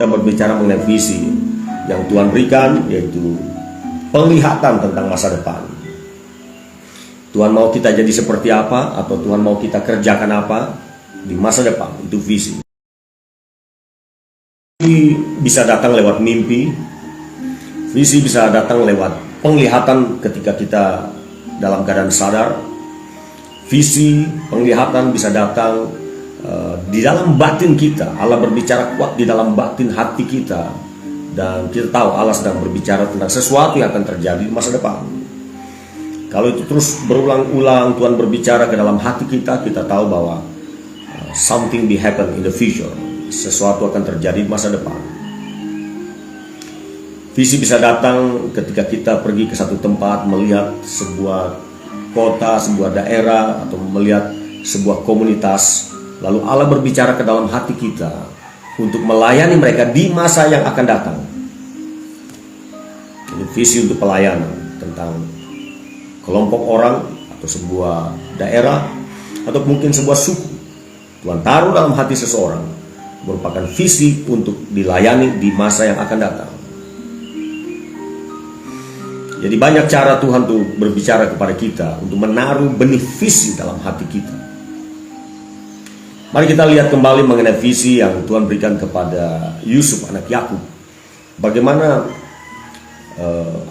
Kita berbicara mengenai visi yang Tuhan berikan, yaitu penglihatan tentang masa depan. Tuhan mau kita jadi seperti apa, atau Tuhan mau kita kerjakan apa di masa depan, itu visi. Visi bisa datang lewat mimpi, visi bisa datang lewat penglihatan ketika kita dalam keadaan sadar. Visi, penglihatan bisa datang di dalam batin kita. Allah berbicara kuat di dalam batin hati kita, dan kita tahu Allah sedang berbicara tentang sesuatu yang akan terjadi di masa depan. Kalau itu terus berulang-ulang Tuhan berbicara ke dalam hati kita, kita tahu bahwa something will happen in the future. Sesuatu akan terjadi di masa depan. Visi bisa datang ketika kita pergi ke satu tempat, melihat sebuah kota, sebuah daerah, atau melihat sebuah komunitas. Lalu Allah berbicara ke dalam hati kita untuk melayani mereka di masa yang akan datang. Ini visi untuk pelayanan tentang kelompok orang atau sebuah daerah atau mungkin sebuah suku. Tuhan taruh dalam hati seseorang, merupakan visi untuk dilayani di masa yang akan datang. Jadi banyak cara Tuhan tuh berbicara kepada kita untuk menaruh benih visi dalam hati kita. Mari kita lihat kembali mengenai visi yang Tuhan berikan kepada Yusuf anak Yakub. Bagaimana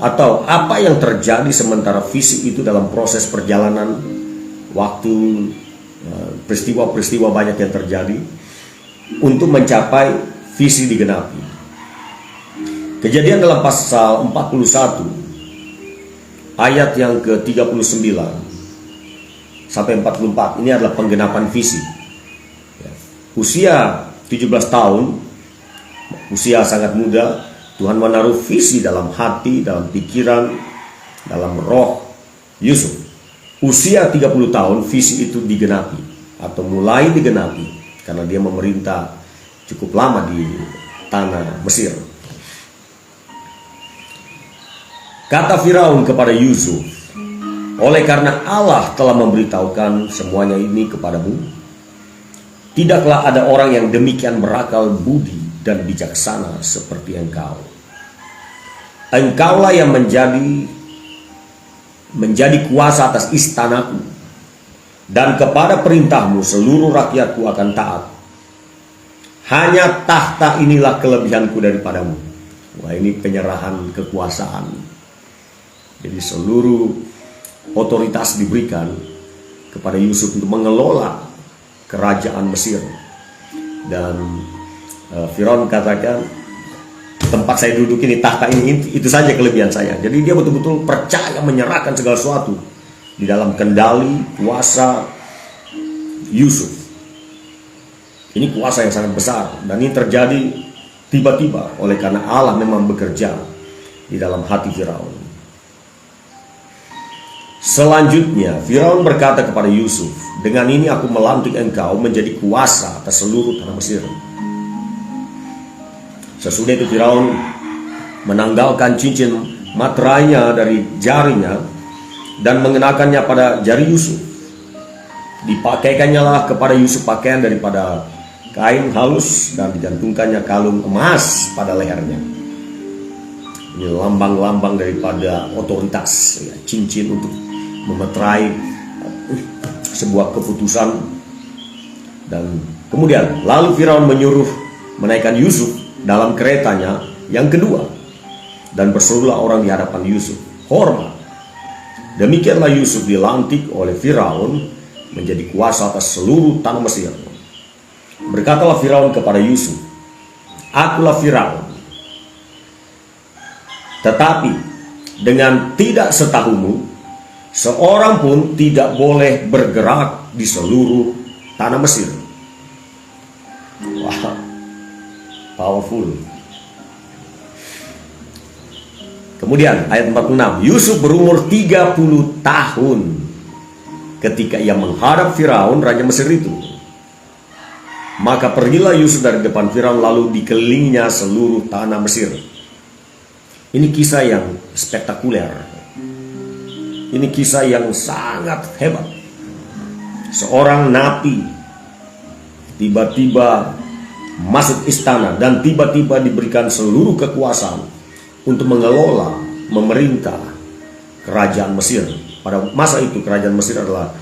atau apa yang terjadi sementara visi itu dalam proses perjalanan waktu, peristiwa-peristiwa banyak yang terjadi untuk mencapai visi digenapi. Kejadian dalam pasal 41 ayat yang ke-39 sampai 44, ini adalah penggenapan visi. Usia 17 tahun, usia sangat muda, Tuhan menaruh visi dalam hati, dalam pikiran, dalam roh Yusuf. Usia 30 tahun visi itu digenapi atau mulai digenapi karena dia memerintah cukup lama di tanah Mesir. Kata Firaun kepada Yusuf, oleh karena Allah telah memberitahukan semuanya ini kepadamu, tidaklah ada orang yang demikian berakal budi dan bijaksana seperti engkau. Engkaulah yang menjadi kuasa atas istanaku, dan kepada perintahmu seluruh rakyatku akan taat. Hanya tahta inilah kelebihanku daripadamu. Wah, ini penyerahan kekuasaan. Jadi seluruh otoritas diberikan kepada Yusuf untuk mengelola kerajaan Mesir. Dan Firaun katakan, tempat saya duduk ini, tahta ini, itu saja kelebihan saya. Jadi dia betul-betul percaya menyerahkan segala sesuatu di dalam kendali kuasa Yusuf. Ini kuasa yang sangat besar, dan ini terjadi tiba-tiba oleh karena Allah memang bekerja di dalam hati Firaun. Selanjutnya Firaun berkata kepada Yusuf, dengan ini aku melantik engkau menjadi kuasa atas seluruh tanah Mesir. Sesudah itu Firaun menanggalkan cincin materainya dari jarinya dan mengenakannya pada jari Yusuf. Dipakaikannya lah kepada Yusuf pakaian daripada kain halus dan digantungkannya kalung emas pada lehernya. Ini lambang-lambang daripada otoritas, ya, cincin untuk memeterai sebuah keputusan. Dan kemudian lalu Firaun menyuruh menaikkan Yusuf dalam keretanya yang kedua, dan berserulah orang di hadapan Yusuf, hormat. Demikianlah Yusuf dilantik oleh Firaun menjadi kuasa atas seluruh tanah Mesir. Berkatalah Firaun kepada Yusuf, akulah Firaun, tetapi dengan tidak setahumu seorang pun tidak boleh bergerak di seluruh tanah Mesir. Wah, powerful. Kemudian ayat 46, Yusuf berumur 30 tahun ketika ia menghadap Firaun raja Mesir itu. Maka pergilah Yusuf dari depan Firaun, lalu dikelilinginya seluruh tanah Mesir. Ini kisah yang spektakuler. Ini kisah yang sangat hebat. Seorang nabi tiba-tiba masuk istana dan tiba-tiba diberikan seluruh kekuasaan untuk mengelola, memerintah kerajaan Mesir. Pada masa itu kerajaan Mesir adalah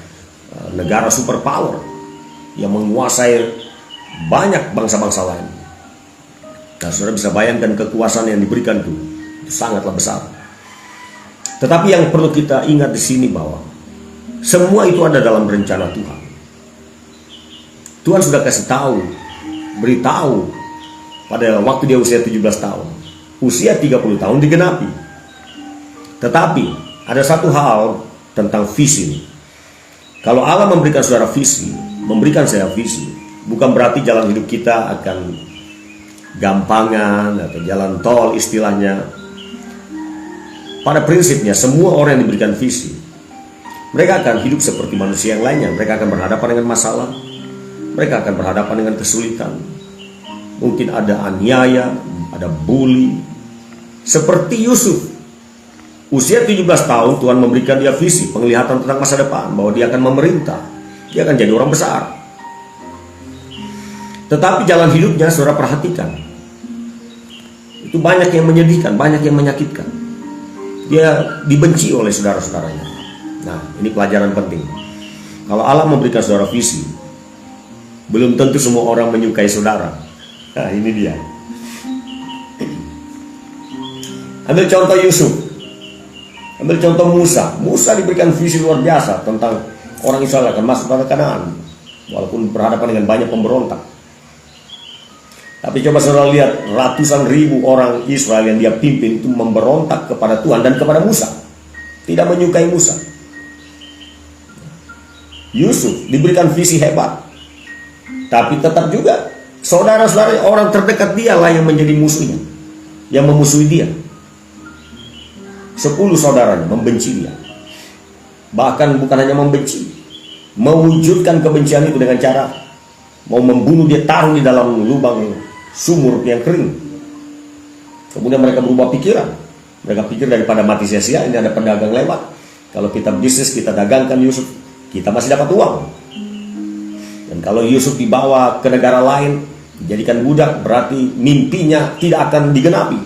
negara superpower yang menguasai banyak bangsa-bangsa lain. Nah, saudara bisa bayangkan kekuasaan yang diberikan itu sangatlah besar. Tetapi yang perlu kita ingat di sini bahwa semua itu ada dalam rencana Tuhan. Tuhan sudah kasih tahu, beritahu pada waktu dia usia 17 tahun. Usia 30 tahun digenapi. Tetapi ada satu hal tentang visi. Kalau Allah memberikan saudara visi, memberikan saya visi, bukan berarti jalan hidup kita akan gampangan atau jalan tol istilahnya. Pada prinsipnya semua orang yang diberikan visi, mereka akan hidup seperti manusia yang lainnya. Mereka akan berhadapan dengan masalah, mereka akan berhadapan dengan kesulitan. Mungkin ada aniaya, ada bully. Seperti Yusuf, usia 17 tahun Tuhan memberikan dia visi, penglihatan tentang masa depan, bahwa dia akan memerintah, dia akan jadi orang besar. Tetapi jalan hidupnya saudara perhatikan, itu banyak yang menyedihkan, banyak yang menyakitkan. Dia dibenci oleh saudara-saudaranya. Nah, ini pelajaran penting. Kalau Allah memberikan saudara visi, belum tentu semua orang menyukai saudara. Nah, ini dia. Ambil contoh Yusuf, ambil contoh Musa. Musa diberikan visi luar biasa tentang orang Israel akan masuk ke Kanaan, walaupun berhadapan dengan banyak pemberontak. Tapi coba saudara lihat, ratusan ribu orang Israel yang dia pimpin itu memberontak kepada Tuhan dan kepada Musa, tidak menyukai Musa. Yusuf diberikan visi hebat, tapi tetap juga saudara-saudara orang terdekat dia lah yang menjadi musuhnya, yang memusuhi dia. 10 saudaranya membenci dia. Bahkan bukan hanya membenci, mewujudkan kebencian itu dengan cara mau membunuh dia, taruh di dalam lubang sumur yang kering. Kemudian mereka berubah pikiran. Mereka pikir daripada mati sia-sia, ini ada pedagang lewat, kalau kita bisnis, kita dagangkan Yusuf, kita masih dapat uang. Dan kalau Yusuf dibawa ke negara lain, dijadikan budak, berarti mimpinya tidak akan digenapi,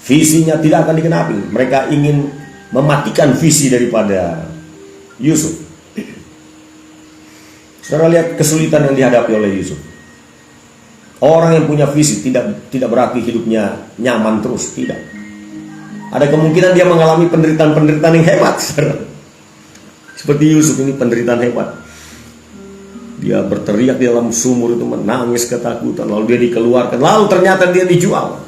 visinya tidak akan digenapi. Mereka ingin mematikan visi daripada Yusuf. Saudara lihat kesulitan yang dihadapi oleh Yusuf. Orang yang punya visi tidak berarti hidupnya nyaman terus, tidak. Ada kemungkinan dia mengalami penderitaan-penderitaan yang hebat, saudara. Seperti Yusuf ini penderitaan hebat. Dia berteriak di dalam sumur itu, menangis ketakutan, lalu dia dikeluarkan, lalu ternyata dia dijual.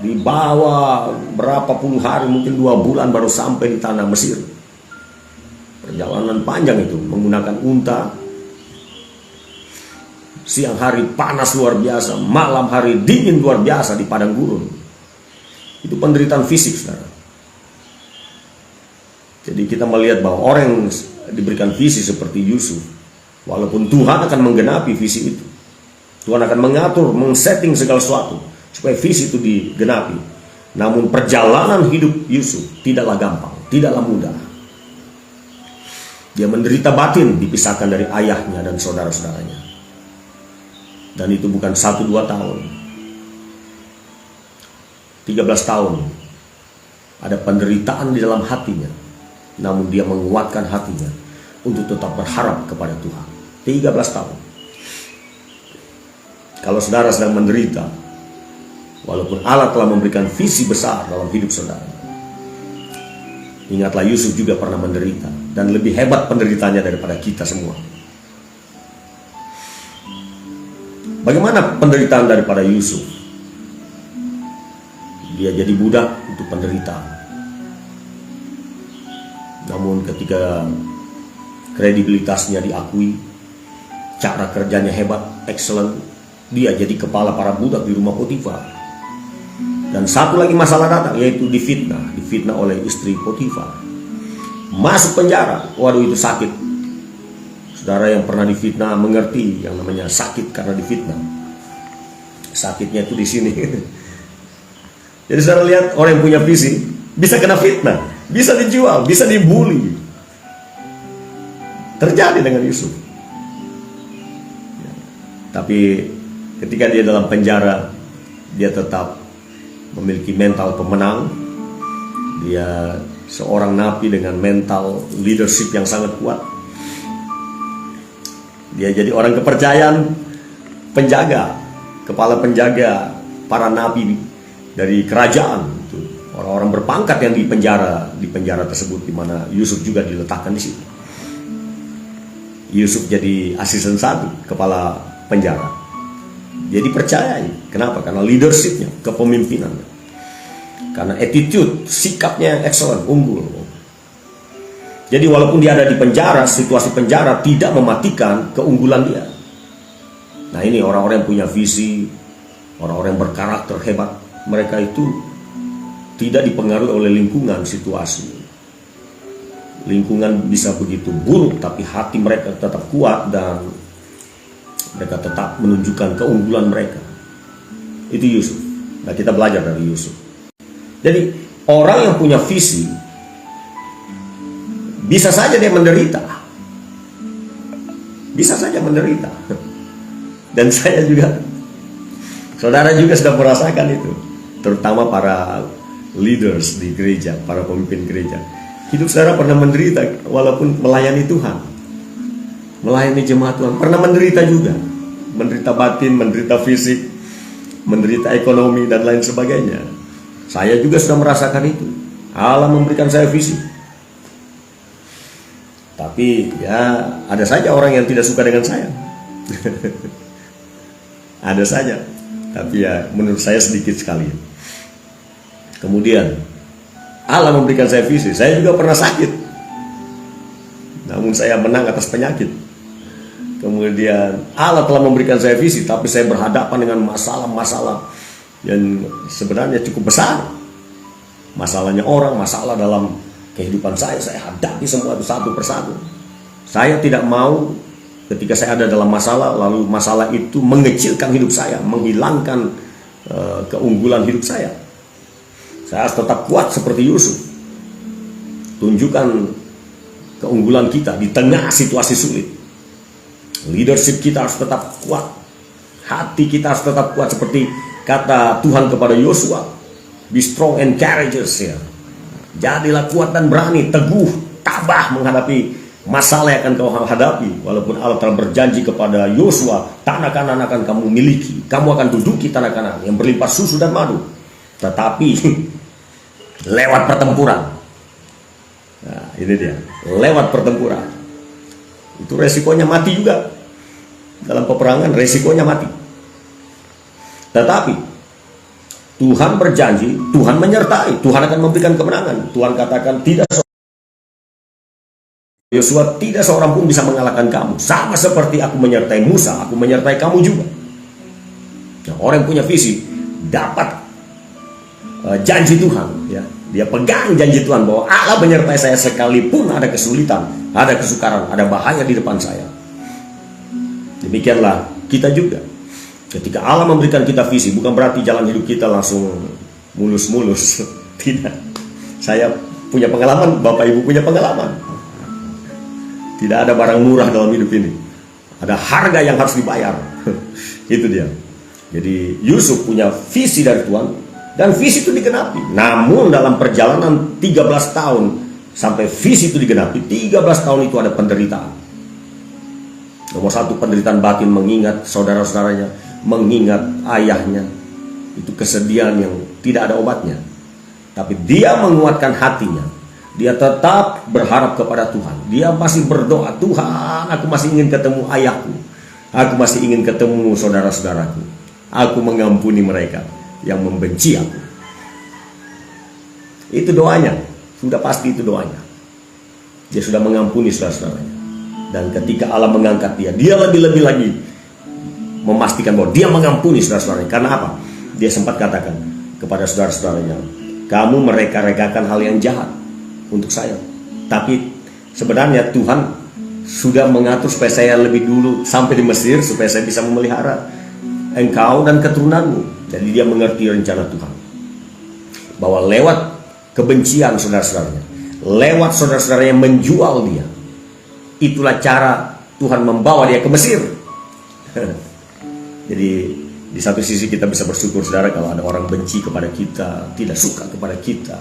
Dibawa berapa puluh hari, mungkin 2 bulan baru sampai di tanah Mesir. Perjalanan panjang itu menggunakan unta. Siang hari panas luar biasa, malam hari dingin luar biasa di padang gurun. Itu penderitaan fisik, saudara. Jadi kita melihat bahwa orang yang diberikan visi seperti Yusuf, walaupun Tuhan akan menggenapi visi itu, Tuhan akan mengatur, men-setting segala sesuatu supaya visi itu digenapi. Namun perjalanan hidup Yusuf tidaklah gampang, tidaklah mudah. Dia menderita batin, dipisahkan dari ayahnya dan saudara-saudaranya. Dan itu bukan 1-2 tahun, 13 tahun. Ada penderitaan di dalam hatinya, namun dia menguatkan hatinya untuk tetap berharap kepada Tuhan. 13 tahun. Kalau saudara sedang menderita, walaupun Allah telah memberikan visi besar dalam hidup saudara, ingatlah Yusuf juga pernah menderita, dan lebih hebat penderitaannya daripada kita semua. Bagaimana penderitaan daripada Yusuf? Dia jadi budak untuk penderitaan. Namun ketika kredibilitasnya diakui, cara kerjanya hebat, excellent, dia jadi kepala para budak di rumah Potifar. Dan satu lagi masalah datang, yaitu difitnah oleh istri Potifar. Masuk penjara. Waduh, itu sakit. Saudara yang pernah difitnah mengerti yang namanya sakit karena difitnah. Sakitnya itu di sini. Jadi saudara lihat, orang yang punya visi bisa kena fitnah, bisa dijual, bisa dibully. Terjadi dengan Yusuf. Tapi ketika dia dalam penjara, dia tetap memiliki mental pemenang. Dia seorang napi dengan mental leadership yang sangat kuat. Dia jadi orang kepercayaan penjaga, kepala penjaga para nabi dari kerajaan. Orang-orang berpangkat yang di penjara tersebut, di mana Yusuf juga diletakkan di situ. Yusuf jadi asisten satu kepala penjara. Jadi percaya. Kenapa? Karena leadershipnya, kepemimpinannya. Karena attitude, sikapnya excellent, unggul. Jadi walaupun dia ada di penjara, situasi penjara tidak mematikan keunggulan dia. Nah ini orang-orang yang punya visi, orang-orang yang berkarakter hebat. Mereka itu tidak dipengaruhi oleh lingkungan, situasi. Lingkungan bisa begitu buruk, tapi hati mereka tetap kuat dan mereka tetap menunjukkan keunggulan mereka. Itu Yusuf. Nah kita belajar dari Yusuf. Jadi orang yang punya visi, bisa saja dia menderita. Bisa saja menderita. Dan saya juga, saudara juga sudah merasakan itu. Terutama para leaders di gereja, para pemimpin gereja. Hidup saudara pernah menderita walaupun melayani Tuhan. Melayani jemaat Tuhan. Pernah menderita juga. Menderita batin, menderita fisik, menderita ekonomi dan lain sebagainya. Saya juga sudah merasakan itu. Allah memberikan saya visi. Tapi ya ada saja orang yang tidak suka dengan saya. Ada saja. Tapi ya menurut saya sedikit sekali. Kemudian Allah memberikan saya visi. Saya juga pernah sakit, namun saya menang atas penyakit. Kemudian Allah telah memberikan saya visi, tapi saya berhadapan dengan masalah-masalah yang sebenarnya cukup besar. Masalahnya orang, masalah dalam kehidupan saya hadapi semua itu satu persatu. Saya tidak mau ketika saya ada dalam masalah, lalu masalah itu mengecilkan hidup saya, menghilangkan keunggulan hidup saya. Saya harus tetap kuat seperti Yusuf. Tunjukkan keunggulan kita di tengah situasi sulit. Leadership kita harus tetap kuat. Hati kita harus tetap kuat seperti kata Tuhan kepada Yosua. Be strong and courageous ya. Jadilah kuat dan berani, teguh, tabah menghadapi masalah yang akan kau hadapi. Walaupun Allah telah berjanji kepada Yosua, tanah Kanaan akan kamu miliki. Kamu akan duduki tanah Kanaan yang berlimpah susu dan madu. Tetapi lewat pertempuran. Nah, ini dia, lewat pertempuran. Itu resikonya mati juga. Dalam peperangan resikonya mati. Tetapi Tuhan berjanji, Tuhan menyertai, Tuhan akan memberikan kemenangan. Tuhan katakan tidak Yosua, tidak seorang pun bisa mengalahkan kamu. Sama seperti aku menyertai Musa, aku menyertai kamu juga. Nah, orang yang punya visi dapat janji Tuhan, ya. Dia pegang janji Tuhan bahwa Allah menyertai saya sekalipun ada kesulitan, ada kesukaran, ada bahaya di depan saya. Demikianlah kita juga. Ketika Allah memberikan kita visi, bukan berarti jalan hidup kita langsung mulus-mulus. Tidak. Saya punya pengalaman, Bapak Ibu punya pengalaman. Tidak ada barang murah dalam hidup ini. Ada harga yang harus dibayar. Itu dia. Jadi Yusuf punya visi dari Tuhan, dan visi itu digenapi. Namun dalam perjalanan 13 tahun sampai visi itu digenapi, 13 tahun itu ada penderitaan. Nomor satu, penderitaan batin, mengingat saudara-saudaranya, mengingat ayahnya. Itu kesedihan yang tidak ada obatnya. Tapi dia menguatkan hatinya. Dia tetap berharap kepada Tuhan. Dia masih berdoa, Tuhan, aku masih ingin ketemu ayahku. Aku masih ingin ketemu saudara-saudaraku. Aku mengampuni mereka yang membenci aku. Itu doanya. Sudah pasti itu doanya. Dia sudah mengampuni saudara-saudaranya. Dan ketika Allah mengangkat dia, dia lebih-lebih lagi memastikan bahwa dia mengampuni saudara-saudaranya. Karena apa? Dia sempat katakan kepada saudara-saudaranya, kamu mereka-rekakan hal yang jahat untuk saya. Tapi sebenarnya Tuhan sudah mengatur supaya saya lebih dulu sampai di Mesir, supaya saya bisa memelihara engkau dan keturunanmu. Jadi dia mengerti rencana Tuhan. Bahwa lewat kebencian saudara-saudaranya, lewat saudara-saudaranya menjual dia, itulah cara Tuhan membawa dia ke Mesir. Jadi di satu sisi kita bisa bersyukur saudara kalau ada orang benci kepada kita, tidak suka kepada kita,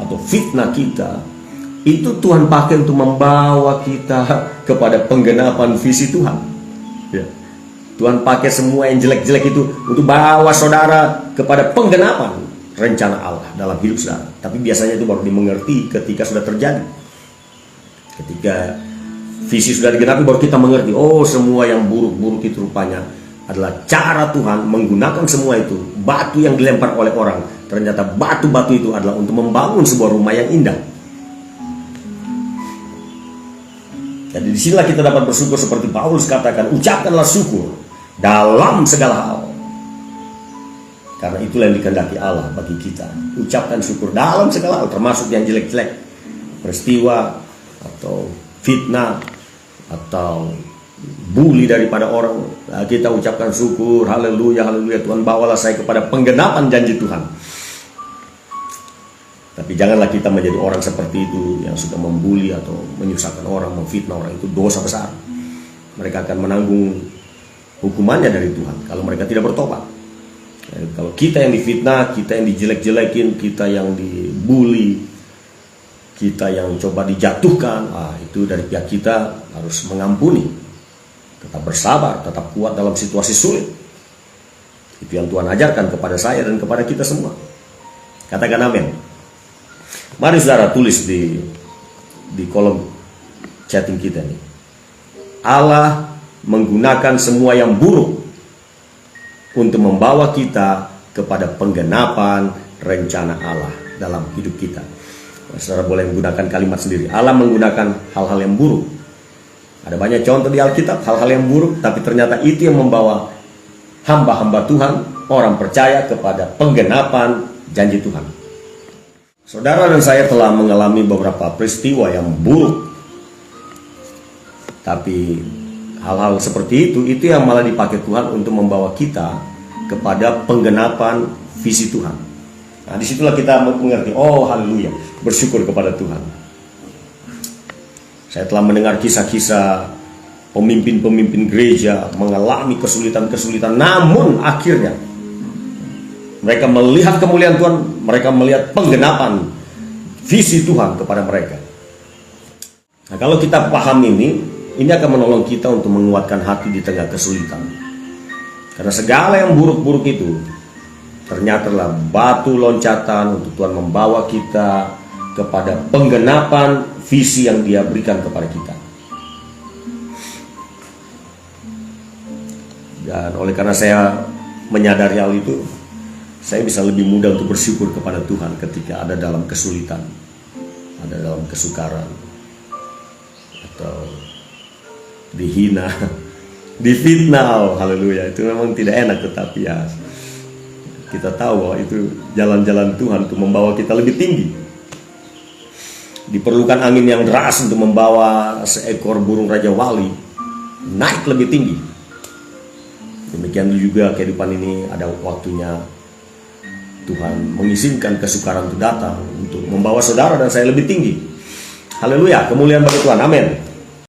atau fitnah kita. Itu Tuhan pakai untuk membawa kita kepada penggenapan visi Tuhan. Ya. Tuhan pakai semua yang jelek-jelek itu untuk bawa saudara kepada penggenapan rencana Allah dalam hidup saudara. Tapi biasanya itu baru dimengerti ketika sudah terjadi. Ketika visi sudah digenapi baru kita mengerti, oh semua yang buruk-buruk itu rupanya adalah cara Tuhan menggunakan semua itu. Batu yang dilempar oleh orang, ternyata batu-batu itu adalah untuk membangun sebuah rumah yang indah. Jadi disinilah kita dapat bersyukur seperti Paulus katakan, ucapkanlah syukur dalam segala hal. Karena itulah yang dikehendaki Allah bagi kita. Ucapkan syukur dalam segala hal, termasuk yang jelek-jelek, peristiwa atau fitnah atau bully daripada orang. Nah, kita ucapkan syukur, haleluya, haleluya, Tuhan bawalah saya kepada penggenapan janji Tuhan. Tapi janganlah kita menjadi orang seperti itu yang suka membuli atau menyusahkan orang, memfitnah orang. Itu dosa besar. Mereka akan menanggung hukumannya dari Tuhan kalau mereka tidak bertobat. Jadi, kalau kita yang difitnah, kita yang dijelek-jelekin, kita yang dibully, kita yang coba dijatuhkan, itu dari pihak kita harus mengampuni, tetap bersabar, tetap kuat dalam situasi sulit. Itu yang Tuhan ajarkan kepada saya dan kepada kita semua. Katakan amin. Mari saudara tulis di kolom chatting kita nih. Allah menggunakan semua yang buruk untuk membawa kita kepada penggenapan rencana Allah dalam hidup kita. Saudara boleh menggunakan kalimat sendiri. Allah menggunakan hal-hal yang buruk. Ada banyak contoh di Alkitab hal-hal yang buruk, tapi ternyata itu yang membawa hamba-hamba Tuhan, orang percaya kepada penggenapan janji Tuhan. Saudara dan saya telah mengalami beberapa peristiwa yang buruk. Tapi hal-hal seperti itu yang malah dipakai Tuhan untuk membawa kita kepada penggenapan visi Tuhan. Nah, disitulah kita mengerti, oh haleluya, bersyukur kepada Tuhan. Saya telah mendengar kisah-kisah pemimpin-pemimpin gereja mengalami kesulitan-kesulitan, namun akhirnya mereka melihat kemuliaan Tuhan, mereka melihat penggenapan visi Tuhan kepada mereka. Nah, kalau kita paham ini akan menolong kita untuk menguatkan hati di tengah kesulitan. Karena segala yang buruk-buruk itu ternyata adalah batu loncatan untuk Tuhan membawa kita kepada penggenapan visi yang Dia berikan kepada kita. Dan oleh karena saya menyadari hal itu, saya bisa lebih mudah untuk bersyukur kepada Tuhan ketika ada dalam kesulitan, ada dalam kesukaran, atau dihina, difitnah. Haleluya, itu memang tidak enak, tetapi ya kita tahu bahwa itu jalan-jalan Tuhan untuk membawa kita lebih tinggi. Diperlukan angin yang deras untuk membawa seekor burung raja wali naik lebih tinggi. Demikian juga kehidupan ini ada waktunya Tuhan mengizinkan kesukaran itu datang untuk membawa saudara dan saya lebih tinggi. Haleluya, kemuliaan bagi Tuhan. Amin.